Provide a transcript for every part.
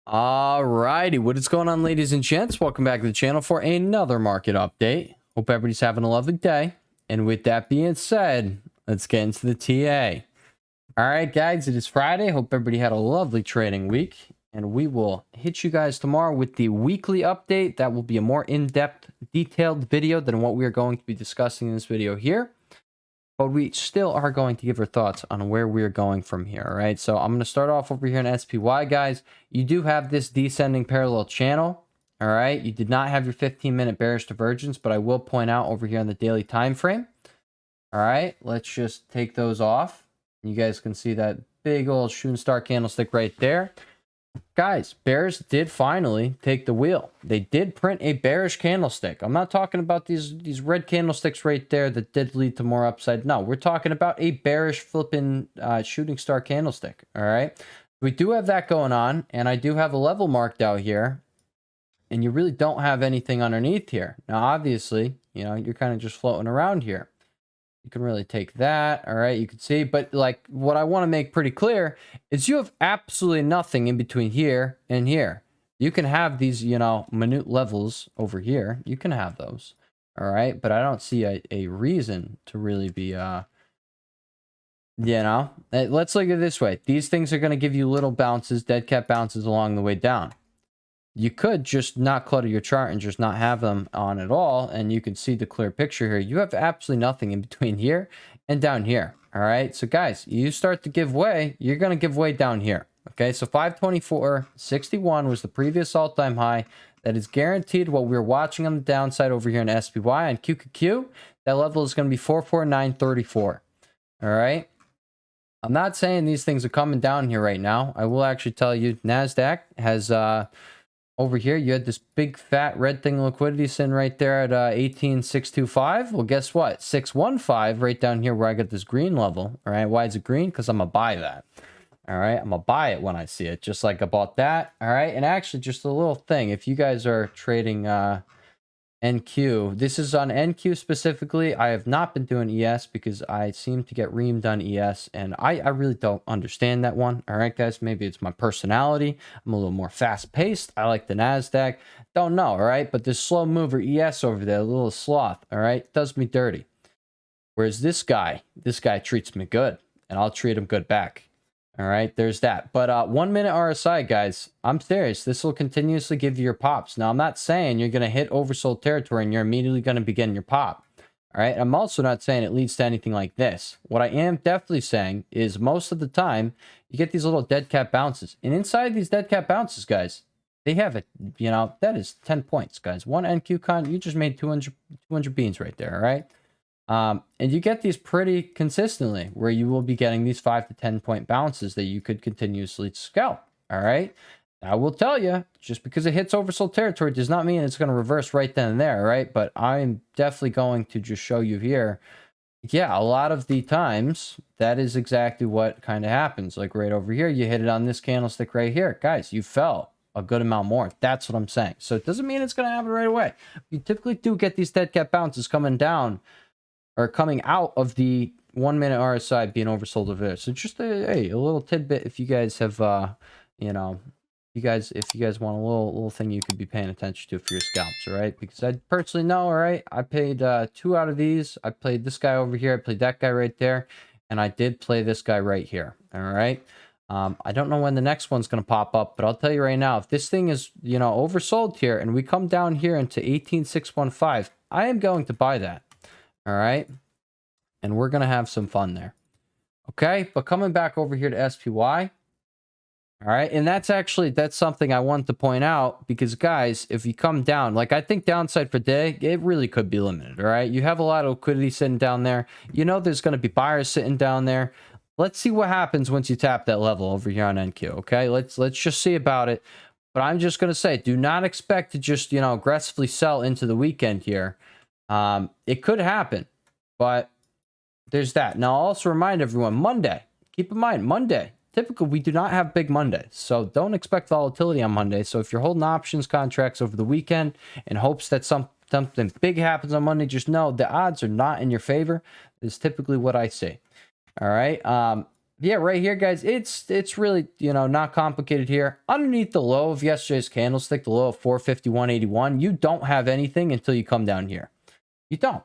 Alrighty, what is going on, ladies and gents? Welcome back to the channel for another market update. Hope everybody's having a lovely day. And with that being said, let's get into the TA. Alright, guys, it is Friday. Hope everybody had a lovely trading week. And we will hit you guys tomorrow with the weekly update. That will be a more in-depth, detailed video than what we are going to be discussing in this video here. But we still are going to give our thoughts on where we're going from here, all right? So I'm going to start off over here in SPY, guys. You do have this descending parallel channel, all right? You did not have your 15-minute bearish divergence, but I will point out over here on the daily time frame. All right, let's just take those off. You guys can see that big old shooting star candlestick right there. Guys, bears did finally take the wheel. They did print a bearish candlestick. I'm not talking about these red candlesticks right there that did lead to more upside. No, we're talking about a bearish flipping shooting star candlestick. All right, we do have that going on, and I do have a level marked out here, and you really don't have anything underneath here. Now, obviously, you know, you're kind of just floating around here. You can really take that, all right, you can see, but like what I want to make pretty clear is you have absolutely nothing in between here and here. You can have these, you know, minute levels over here. You can have those, all right, but I don't see a reason to really be, you know, let's look at it this way. These things are going to give you little bounces, dead cat bounces along the way down. You could just not clutter your chart and just not have them on at all, and you can see the clear picture here. You have absolutely nothing in between here and down here, all right? So, guys, you start to give way, you're going to give way down here, okay? So, 524.61 was the previous all-time high. That is guaranteed what we're watching on the downside over here in SPY. On QQQ, that level is going to be 449.34, all right? I'm not saying these things are coming down here right now. I will actually tell you, NASDAQ has... over here, you had this big fat red thing liquidity sitting right there at 18,625. Well, guess what? 615 right down here where I got this green level. All right, why is it green? Because I'm going to buy that. All right, I'm going to buy it when I see it, just like I bought that. All right, and actually, just a little thing. If you guys are trading NQ, this is on NQ specifically. I have not been doing ES because I seem to get reamed on ES, and I really don't understand that one. All right, guys, maybe it's my personality. I'm a little more fast-paced. I like the NASDAQ. Don't know, all right? But this slow mover ES over there, a little sloth, all right, does me dirty. Whereas this guy treats me good, and I'll treat him good back. All right, there's that. But 1 minute RSI, guys, I'm serious. This will continuously give you your pops. Now, I'm not saying you're going to hit oversold territory and you're immediately going to be getting your pop. All right, I'm also not saying it leads to anything like this. What I am definitely saying is most of the time, you get these little dead cat bounces. And inside these dead cat bounces, guys, they have it, you know, that is 10 points, guys. One NQ con, you just made 200 beans right there, all right? And you get these pretty consistently where you will be getting these 5 to 10 point bounces that you could continuously scalp. All right. I will tell you, just because it hits oversold territory does not mean it's going to reverse right then and there. Right. But I'm definitely going to just show you here. Yeah, a lot of the times that is exactly what kind of happens. Like right over here, you hit it on this candlestick right here. Guys, you fell a good amount more. That's what I'm saying. So it doesn't mean it's going to happen right away. You typically do get these dead cat bounces coming down or coming out of the 1 minute RSI being oversold over there. So just a little tidbit if you guys have, you know, if you guys want a little thing you could be paying attention to for your scalps, all right? Because I personally know, all right, I paid 2 out of these. I played this guy over here. I played that guy right there. And I did play this guy right here, all right? I don't know when the next one's going to pop up, but I'll tell you right now, if this thing is, you know, oversold here and we come down here into 18,615, I am going to buy that. All right. And we're going to have some fun there. Okay. But coming back over here to SPY. All right. And that's something I want to point out because, guys, if you come down, like I think downside for day, it really could be limited. All right. You have a lot of liquidity sitting down there. You know, there's going to be buyers sitting down there. Let's see what happens once you tap that level over here on NQ. Okay. Let's just see about it. But I'm just going to say, do not expect to just, you know, aggressively sell into the weekend here. It could happen, but there's that. Now, I'll also remind everyone, Monday, keep in mind, Monday, typically we do not have big Mondays, so don't expect volatility on Monday. So if you're holding options contracts over the weekend in hopes that something big happens on Monday, just know the odds are not in your favor. Is typically what I see. All right. Yeah, right here, guys, it's really, you know, not complicated here. Underneath the low of yesterday's candlestick, the low of 451.81, you don't have anything until you come down here. You don't.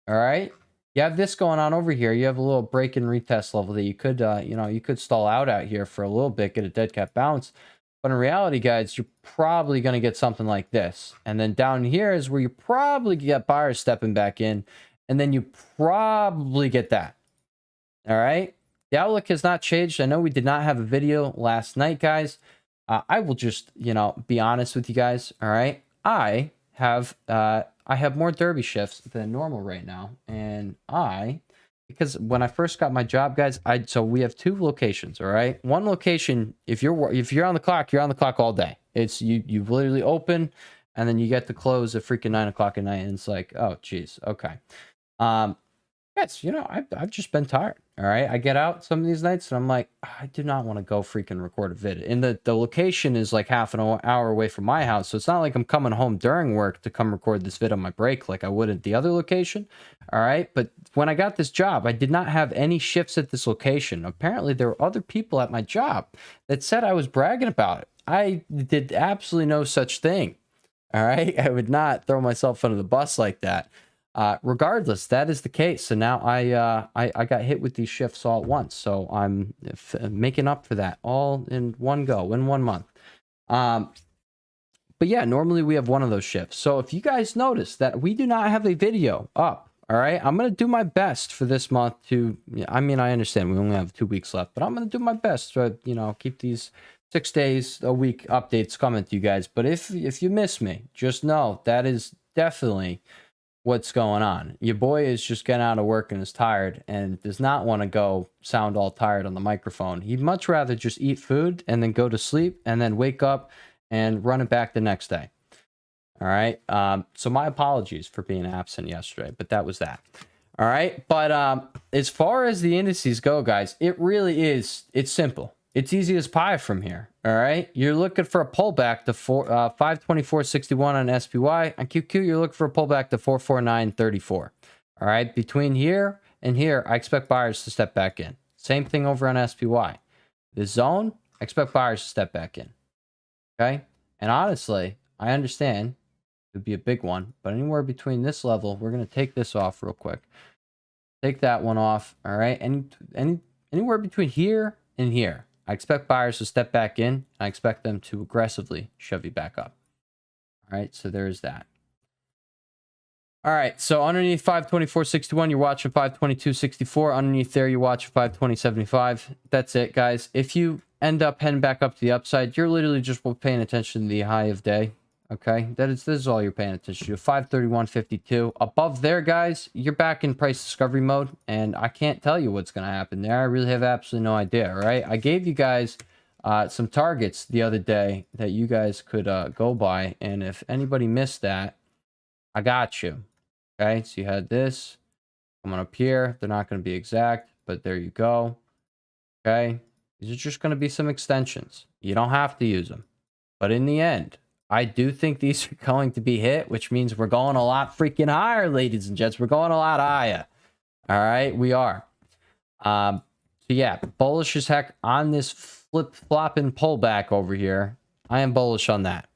All right. You have this going on over here. You have a little break and retest level that you could, you know, you could stall out at here for a little bit, get a dead cat bounce. But in reality, guys, you're probably going to get something like this. And then down here is where you probably get buyers stepping back in. And then you probably get that. All right. The outlook has not changed. I know we did not have a video last night, guys. I will just, you know, be honest with you guys. All right. I have more derby shifts than normal right now. And because when I first got my job, guys, so we have 2 locations. All right. One location, if you're on the clock, you're on the clock all day. It's you literally open and then you get to close at freaking 9 o'clock at night. And it's like, oh, geez. Okay. Yes, you know, I've just been tired. All right. I get out some of these nights and I'm like, I do not want to go freaking record a vid. And the location is like half an hour away from my house. So it's not like I'm coming home during work to come record this vid on my break like I would at the other location. All right. But when I got this job, I did not have any shifts at this location. Apparently, there were other people at my job that said I was bragging about it. I did absolutely no such thing. All right. I would not throw myself under the bus like that. Regardless, that is the case. So now I got hit with these shifts all at once. So I'm making up for that all in one go, in 1 month. But yeah, normally we have one of those shifts. So if you guys notice that we do not have a video up, all right, I'm going to do my best for this month to, I mean, I understand we only have 2 weeks left, but I'm going to do my best to, you know, keep these 6 days a week updates coming to you guys. But if you miss me, just know that is definitely what's going on. Your boy is just getting out of work and is tired and does not want to go sound all tired on the microphone. He'd much rather just eat food and then go to sleep and then wake up and run it back the next day. All right. So my apologies for being absent yesterday, but that was that. All right. But as far as the indices go, guys, it really is. It's simple. It's easy as pie from here. All right. You're looking for a pullback to 524.61 on SPY. On QQ, you're looking for a pullback to 449.34. All right. Between here and here, I expect buyers to step back in. Same thing over on SPY. The zone, I expect buyers to step back in. Okay. And honestly, I understand it would be a big one, but anywhere between this level, we're going to take this off real quick. Take that one off. All right. And anywhere between here and here, I expect buyers to step back in. I expect them to aggressively shove you back up. All right, so there's that. All right, so underneath 524.61, you're watching 522.64. Underneath there, you're watching 520.75. That's it, guys. If you end up heading back up to the upside, you're literally just paying attention to the high of day. Okay, this is all you're paying attention to. 531.52. Above there, guys, you're back in price discovery mode, and I can't tell you what's going to happen there. I really have absolutely no idea. All right, I gave you guys some targets the other day that you guys could go by, and if anybody missed that, I got you. Okay, so you had this coming up here. They're not going to be exact, but there you go. Okay, these are just going to be some extensions. You don't have to use them, but in the end, I do think these are going to be hit, which means we're going a lot freaking higher, ladies and gents. We're going a lot higher. All right, we are. So yeah, bullish as heck on this flip-flopping pullback over here. I am bullish on that.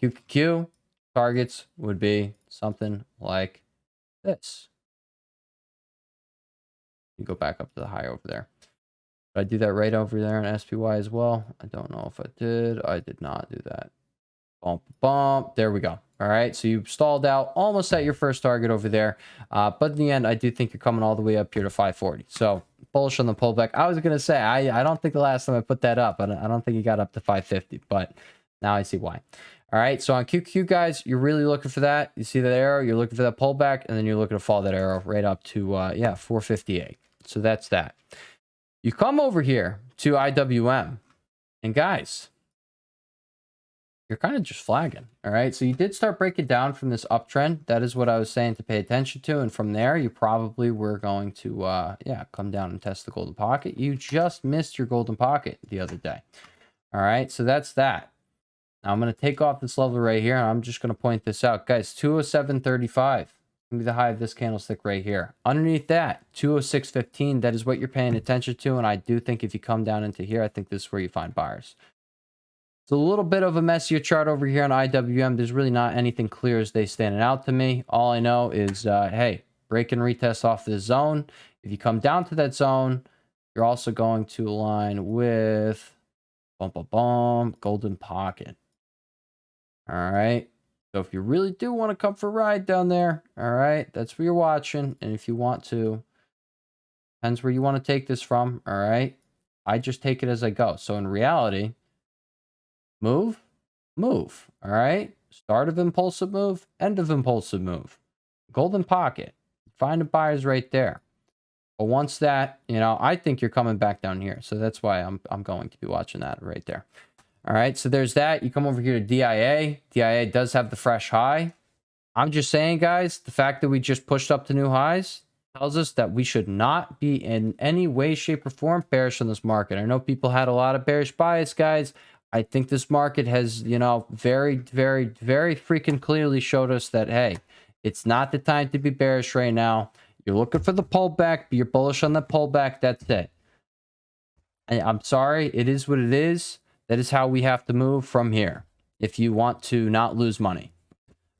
QQQ targets would be something like this. You go back up to the high over there. Did I do that right over there on SPY as well? I don't know if I did. I did not do that. Bump, bump. There we go. All right. So you stalled out almost at your first target over there. But in the end, I do think you're coming all the way up here to 540. So bullish on the pullback. I was going to say, I don't think the last time I put that up, I don't think you got up to 550, but now I see why. All right. So on QQ, guys, you're really looking for that. You see that arrow, you're looking for that pullback, and then you're looking to follow that arrow right up to, 458. So that's that. You come over here to IWM, and guys, you're kind of just flagging. All right. So you did start breaking down from this uptrend. That is what I was saying to pay attention to. And from there, you probably were going to, come down and test the golden pocket. You just missed your golden pocket the other day. All right. So that's that. Now I'm going to take off this level right here. And I'm just going to point this out. Guys, 207.35. going to be the high of this candlestick right here. Underneath that, 206.15, that is what you're paying attention to. And I do think if you come down into here, I think this is where you find buyers. It's a little bit of a messier chart over here on IWM. There's really not anything clear as they standing out to me. All I know is, hey, break and retest off this zone. If you come down to that zone, you're also going to align with golden pocket. All right. So if you really do want to come for a ride down there, all right, that's where you're watching. And if you want to, depends where you want to take this from. All right. I just take it as I go. So in reality, move. All right. Start of impulsive move, end of impulsive move. Golden pocket. Find the buyers right there. But once that, I think you're coming back down here. So that's why I'm going to be watching that right there. All right. So there's that. You come over here to DIA. DIA does have the fresh high. I'm just saying, guys, the fact that we just pushed up to new highs tells us that we should not be in any way, shape, or form bearish on this market. I know people had a lot of bearish bias, guys. I think this market has, very, very, very freaking clearly showed us that, hey, it's not the time to be bearish right now. You're looking for the pullback, but you're bullish on the pullback. That's it. I'm sorry. It is what it is. That is how we have to move from here if you want to not lose money.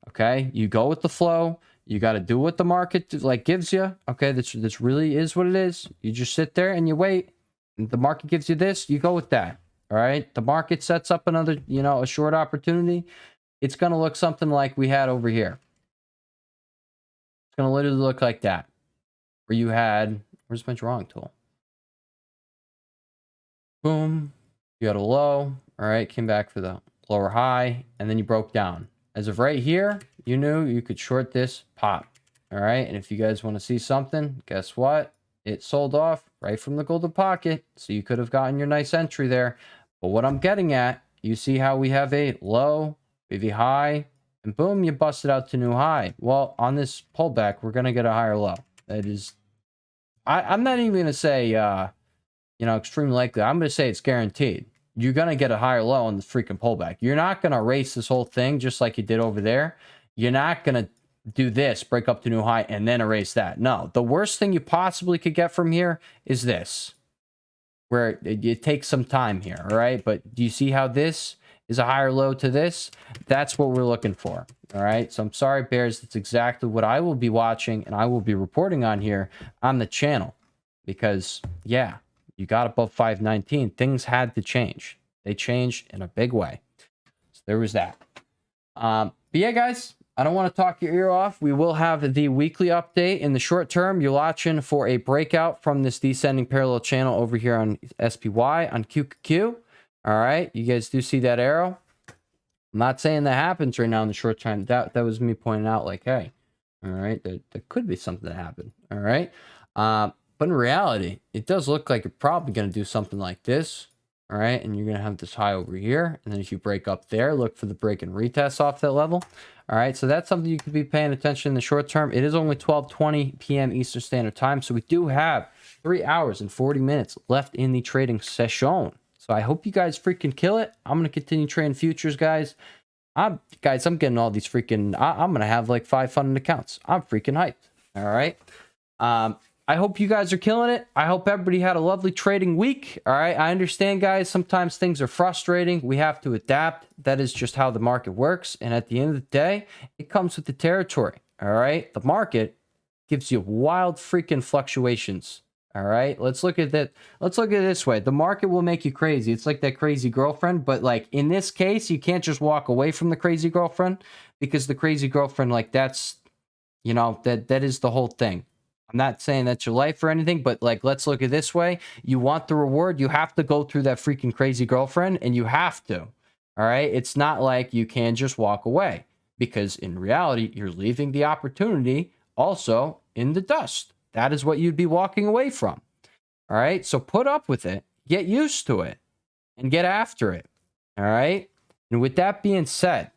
Okay? You go with the flow. You got to do what the market gives you. Okay? This really is what it is. You just sit there and you wait. And the market gives you this. You go with that. All right? The market sets up another, a short opportunity. It's going to look something like we had over here. It's going to literally look like that. Where you had, where's my drawing tool? Boom. You had a low. All right. Came back for the lower high. And then you broke down. As of right here, you knew you could short this pop. All right. And if you guys want to see something, guess what? It sold off right from the golden pocket. So you could have gotten your nice entry there. But what I'm getting at, you see how we have a low, we have a high, and boom, you busted out to new high. Well, on this pullback, we're going to get a higher low. That is, I'm not even going to say, extremely likely. I'm going to say it's guaranteed. You're going to get a higher low on the freaking pullback. You're not going to erase this whole thing just like you did over there. You're not going to do this, break up to new high, and then erase that. No, the worst thing you possibly could get from here is this, where it takes some time here, all right? But do you see how this is a higher low to this? That's what we're looking for, all right? So I'm sorry, bears. That's exactly what I will be watching and I will be reporting on here on the channel because, yeah, you got above 519. Things had to change. They changed in a big way. So there was that. But yeah, guys, I don't want to talk your ear off. We will have the weekly update in the short term. You're watching for a breakout from this descending parallel channel over here on SPY on QQQ. All right. You guys do see that arrow. I'm not saying that happens right now in the short term. That was me pointing out like, hey, all right, there could be something that happened. All right. But in reality, it does look like you're probably going to do something like this. All right. And you're going to have this high over here. And then if you break up there, look for the break and retest off that level. All right. So that's something you could be paying attention in the short term. It is only 12:20 p.m. Eastern Standard Time. So we do have 3 hours and 40 minutes left in the trading session. So I hope you guys freaking kill it. I'm going to continue trading futures, guys. I'm getting all these freaking, I'm going to have like 5 funded accounts. I'm freaking hyped. All right. I hope you guys are killing it. I hope everybody had a lovely trading week. All right. I understand, guys. Sometimes things are frustrating. We have to adapt. That is just how the market works. And at the end of the day, it comes with the territory. All right. The market gives you wild freaking fluctuations. All right. Let's look at that. Let's look at it this way. The market will make you crazy. It's like that crazy girlfriend. But like in this case, you can't just walk away from the crazy girlfriend because the crazy girlfriend, like that's, that is the whole thing. I'm not saying that's your life or anything, but like, let's look at it this way. You want the reward, you have to go through that freaking crazy girlfriend, and you have to. All right. It's not like you can just walk away because in reality, you're leaving the opportunity also in the dust. That is what you'd be walking away from. All right. So put up with it, get used to it, and get after it. All right. And with that being said,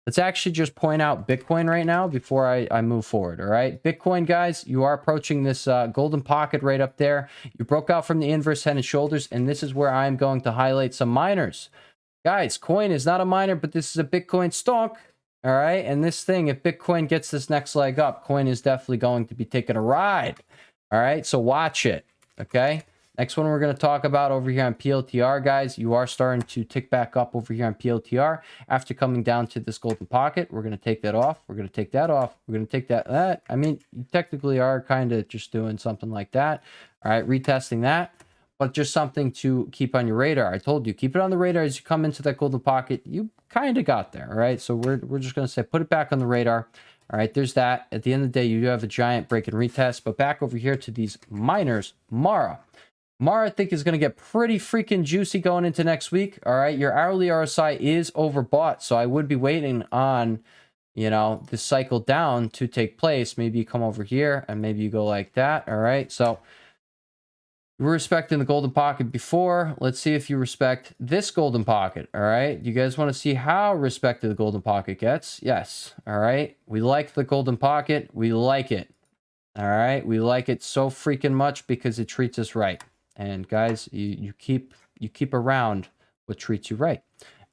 let's actually just point out Bitcoin right now before I move forward. All right. Bitcoin, guys, you are approaching this golden pocket right up there. You broke out from the inverse head and shoulders, and this is where I'm going to highlight some miners. Guys, coin is not a miner, but this is a Bitcoin stock. All right. And this thing, if Bitcoin gets this next leg up, coin is definitely going to be taking a ride. All right. So watch it. Okay. Next one we're going to talk about over here on PLTR, guys. You are starting to tick back up over here on PLTR after coming down to this golden pocket. We're going to take that off. We're going to take that off. We're going to take that. I mean, you technically are kind of just doing something like that. All right. Retesting that. But just something to keep on your radar. I told you, keep it on the radar as you come into that golden pocket. You kind of got there, all right? So we're just going to say put it back on the radar. All right, there's that. At the end of the day, you do have a giant break and retest. But back over here to these miners, Mara. Mara, I think, is going to get pretty freaking juicy going into next week. All right, your hourly RSI is overbought. So I would be waiting on, you know, this cycle down to take place. Maybe you come over here and maybe you go like that. All right, so we're respecting the golden pocket before. Let's see if you respect this golden pocket. All right. You guys want to see how respected the golden pocket gets? Yes. All right. We like the golden pocket. We like it. All right. We like it so freaking much because it treats us right. And guys, you keep around what treats you right.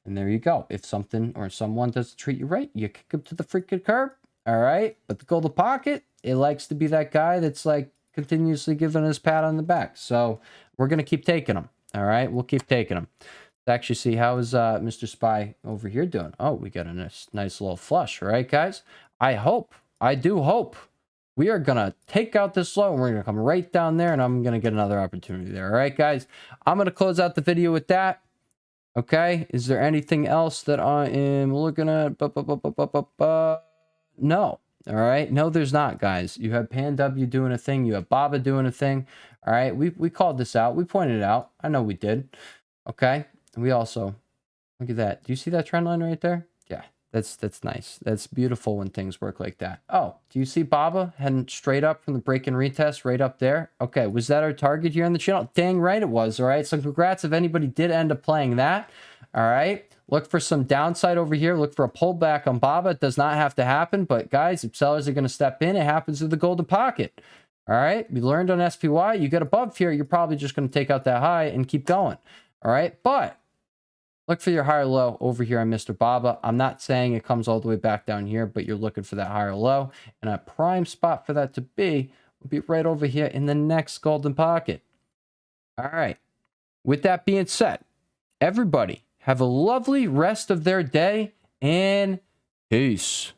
And there you go. If something or someone doesn't treat you right, you kick them to the freaking curb. All right. But the golden pocket, it likes to be that guy that's like, continuously giving us a pat on the back. So we're going to keep taking them. All right. We'll keep taking them. Let's actually see how is Mr. Spy over here doing. Oh, we got a nice little flush. All right, guys. I do hope we are going to take out this low and we're going to come right down there and I'm going to get another opportunity there. All right, guys. I'm going to close out the video with that. Okay. Is there anything else that I am looking at? No. All right. No, there's not, guys. You have Pan W doing a thing. You have Baba doing a thing. All right. We called this out. We pointed it out. I know we did. Okay. And we also, look at that. Do you see that trend line right there? Yeah. That's nice. That's beautiful when things work like that. Oh, do you see Baba heading straight up from the break and retest right up there? Okay. Was that our target here on the channel? Dang right it was. All right. So congrats if anybody did end up playing that. All right. Look for some downside over here. Look for a pullback on Baba. It does not have to happen. But guys, if sellers are going to step in, it happens with the golden pocket. All right. We learned on SPY, you get above here, you're probably just going to take out that high and keep going. All right. But look for your higher low over here on Mr. Baba. I'm not saying it comes all the way back down here, but you're looking for that higher low. And a prime spot for that to be will be right over here in the next golden pocket. All right. With that being said, everybody, have a lovely rest of their day and peace.